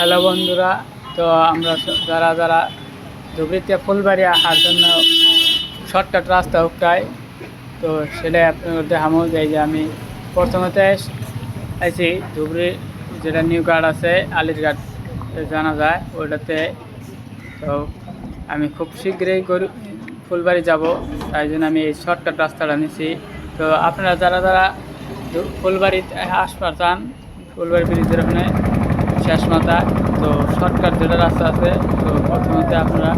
Hello বন্ধুরা, তো আমরা যারা যারা ধুবড়িতে ফুলবাড়ি আসার জন্য শর্টকাট রাস্তা উঠাই, তো সেটাই আপনাদের দেখামো। যে আমি প্রথমতে আইছি ধুবড়ি, যেটা নিউ ঘাট আছে, আলির ঘাট জানা যায় ওইটাতে। তো আমি খুব শীঘ্রই ফুলবাড়ি যাব, তাই জন্য আমি এই শর্টকাট রাস্তাটা নিছি। তো আপনারা যারা যারা ফুলবাড়িতে আসতে চান, ফুলবাড়ি ব্রিজের ওখানে শেষ মাথা, তো শর্টকাট যেটা রাস্তা আছে, তো প্রথমত আপনারা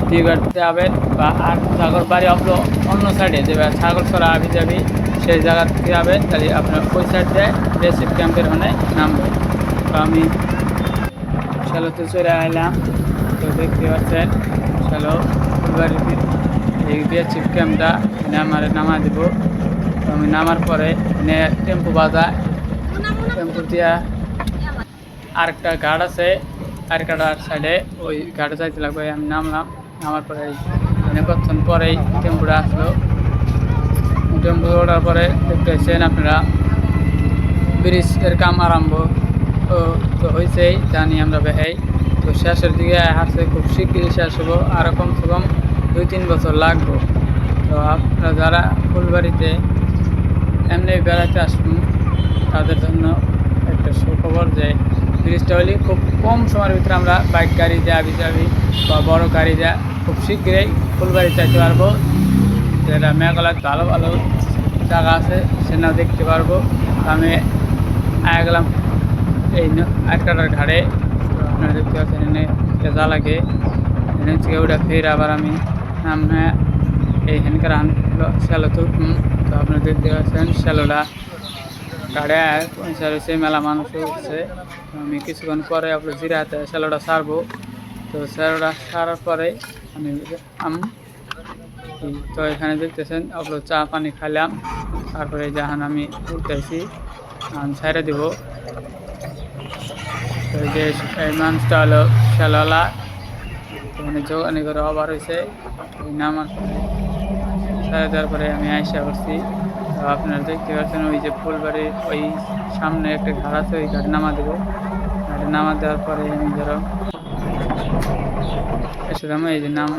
নিউঘাট যাবেন বা আর সাগর বাড়ি আপনার অন্য সাইডে যে ছাগলছড়া আবি যাবি সেই জায়গা থেকে যাবেন, তাহলে আপনার ওই সাইড দিয়ে বেসিক ক্যাম্পের ওখানে নামবেন। তো আমি শ্যালোতে চলে আইলাম। তো দেখতে পাচ্ছেন শ্যালো ফুলবাড়ির এই বেসিক ক্যাম্পটা আমার নামা দেব। তো আমি নামার পরে টেম্পু বাজায়, টেম্পু দিয়া আরেকটা ঘাট আছে, আরেকটার সাইডে ওই ঘাটে যাইতে লাগবে। আমি নামলাম, নামার পরে কতক্ষণ পরেই টেম্পুটা আসলো। টেম্পু ওঠার পরে দেখতে পাচ্ছেন আপনারা ব্রিজের কাম আরম্ভ তো হয়েছেই, জানি আমরা বেহাই। তো শেষের দিকে আসছে, খুব শীঘ্রই শেষ হবো, আরও কমসে কম 2-3 বছর লাগবো। তো আপনারা যারা ফুলবাড়িতে এমনি বেড়াতে আসবেন তাদের জন্য একটা সুখবর, যে ব্রিজটা হলে খুব কম সময়ের ভিতরে আমরা বাইক গাড়ি দিয়ে আবি যাবি বা বড় গাড়ি দিয়ে খুব শীঘ্রই ফুলবাড়ি চাইতে পারবো। যেটা মেঘালয় ভালো ভালো জায়গা আছে সেটাও দেখতে পারবো। আমি আয়া গেলাম এই আটকাটার ঘাটে। আপনারা দেখতে পাচ্ছেন এনে যা লাগে, এনে থেকে ওটা ফের আবার আমি নামে এই হেনকার শ্যালো তো আপনারা দেখতে পাচ্ছেন শ্যালোটা গাড়ি পৌঁছে মেলা মানুষও উঠছে। আমি কিছুক্ষণ পরে আপনার জিরাতে শ্যালোটা সারবো। তো শ্যালোটা সারার পরে আমি তো এখানে দেখতেছেন আপনার চা পানি খাইলাম, তারপরে যখন আমি উঠতেছি ছেড়ে দিব। তো যে এই মানুষটা হলো শ্যালোলা, মানে যোগানি করে অবার হয়েছে নামার ছেড়ে দেওয়ার পরে আমি আইসা করছি। তো আপনারা দেখতে পাচ্ছেন ওই যে ফুলবাড়ির ওই সামনে একটা ঘাট আছে, ওই ঘাটে নামা দেবো। ঘাটে নামা দেওয়ার পরে আমি ধরো এসেছিলাম, এই যে নাম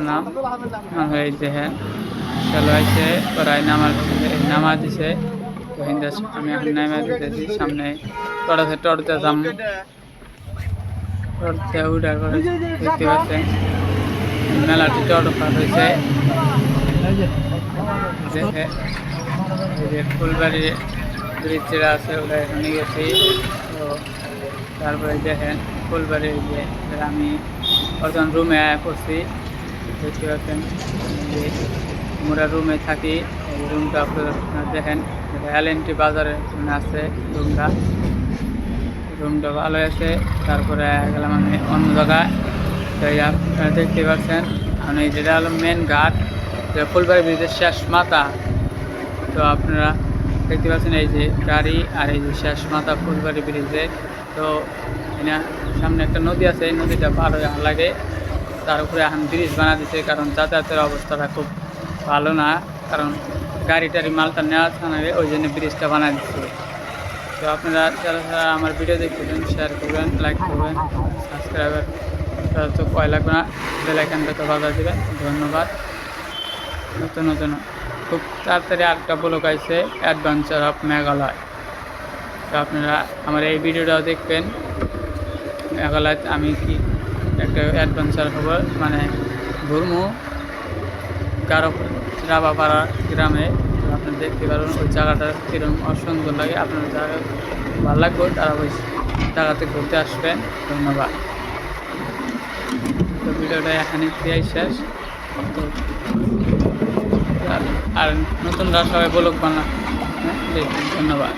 হয়ে যে হ্যাঁ চলো আইসে ওরাই নামা দিছে। তো হিন্দা আমি এখন নামা দিতেছি, সামনে টড়তে যাম, টড়তে উঠা করে দেখতে পাচ্ছেন মেলাটি টড় পার হয়েছে। দেখে এই যে ফুলবাড়ি ব্রিজ যেটা আছে ওটা এখানে গেছি। তো তারপরে দেখেন ফুলবাড়ির যে আমি বর্তমান রুমে পড়ছি, দেখতে পাচ্ছেন যে আমরা রুমে থাকি। এই রুমটা আপনারা দেখেন LNT বাজারের আছে রুমটা ভালো আছে। তারপরে গেলাম আমি অন্য জায়গায়, তাই আপনারা দেখতে পাচ্ছেন মানে যেটা হলো মেন ঘাট, যে ফুলবাড়ি ব্রিজের শেষ মাথা। তো আপনারা দেখতে পাচ্ছেন এই যে গাড়ি আর এই যে শেষ মাথা ফুলবাড়ি ব্রিজে। তো সামনে একটা নদী আছে, এই নদীটা পার হয়ে লাগে, তার উপরে এখন ব্রিজ বানা দিচ্ছে, কারণ যাতায়াতের অবস্থাটা খুব ভালো না, কারণ গাড়ি টাড়ি মালটা নেওয়া থাকবে, ওই জন্য ব্রিজটা বানা দিচ্ছে। তো আপনারা যারা যারা আমার ভিডিও দেখতেছেন শেয়ার করবেন, লাইক করবেন, সাবস্ক্রাইবার তো ভয় লাগবে না, বেল আইকনটা তো বাজার দেবেন। ধন্যবাদ। নতুন খুব তাড়াতাড়ি আরেকটা ব্লগ আছে, অ্যাডভেঞ্চার অফ মেঘালয়। তো আপনারা আমার এই ভিডিওটাও দেখবেন। মেঘালয় আমি কি একটা অ্যাডভেঞ্চার হব, মানে ঘুরমু রাবাপাড়া গ্রামে। তো আপনারা দেখতে পারবেন ওই জায়গাটা কীরকম অসুন্দর লাগে। আপনার জায়গা ভালো লাগবে, তারা ওই জায়গাতে ঘুরতে আসবেন। ধন্যবাদ। তো ভিডিওটা এখানে প্রায় শেষ। তো আর নতুনরা সবাই ব্লগ বানা, হ্যাঁ, ধন্যবাদ।